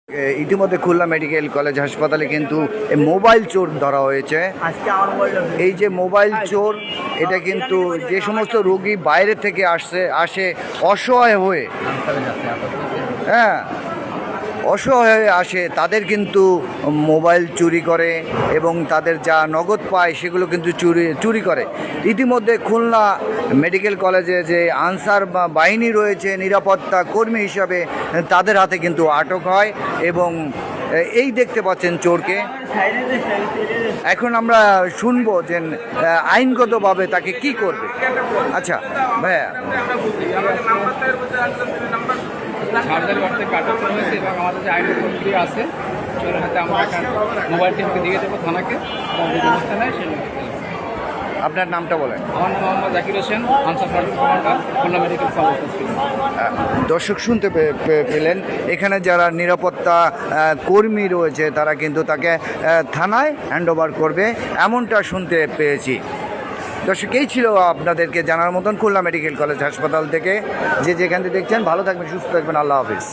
ইতিমধ্যে Khulna medical college হাসপাতালে কিন্তু মোবাইল চোর ধরা হয়েছে। এই যে মোবাইল চোর, এটা কিন্তু যে সমস্ত রোগী বাইরে থেকে আসে অসহায় হয়ে, হ্যাঁ অসহায় হয়ে আসে, তাদের কিন্তু মোবাইল চুরি করে এবং তাদের যা নগদ পায় সেগুলো কিন্তু চুরি করে। ইতিমধ্যে খুলনা মেডিকেল কলেজে যে আনসার বাহিনী রয়েছে নিরাপত্তা কর্মী হিসাবে, তাদের হাতে কিন্তু আটক হয় এবং এই দেখতে পাচ্ছেন চোরকে। এখন আমরা শুনবো যে আইনগতভাবে তাকে কি করবে। আচ্ছা ভাইয়া, সরকারি অর্থে আটক করা হয়েছে এবং আমাদের যে আইন প্রক্রিয়া আছে সেগুলোর হাতে আমরা একটা মোবাইল টিমকে দিয়ে দেবো থানাকে, এবং যে ব্যবস্থা নেয় সেই আপনার নামটা বলেন। আমার নাম Mohammad Zakir Hossain, answer service commander, Khulna medical college. দর্শক শুনতে পেলেন, এখানে যারা নিরাপত্তা কর্মী রয়েছে তারা কিন্তু তাকে থানায় হ্যান্ডওভার করবে, এমনটা শুনতে পেয়েছি। দর্শক, এই ছিল আপনাদেরকে জানার মতন খুলনা মেডিকেল কলেজ হাসপাতাল থেকে। যে যেখান থেকে দেখছেন ভালো থাকবেন, সুস্থ থাকবেন, আল্লাহ হাফিজ।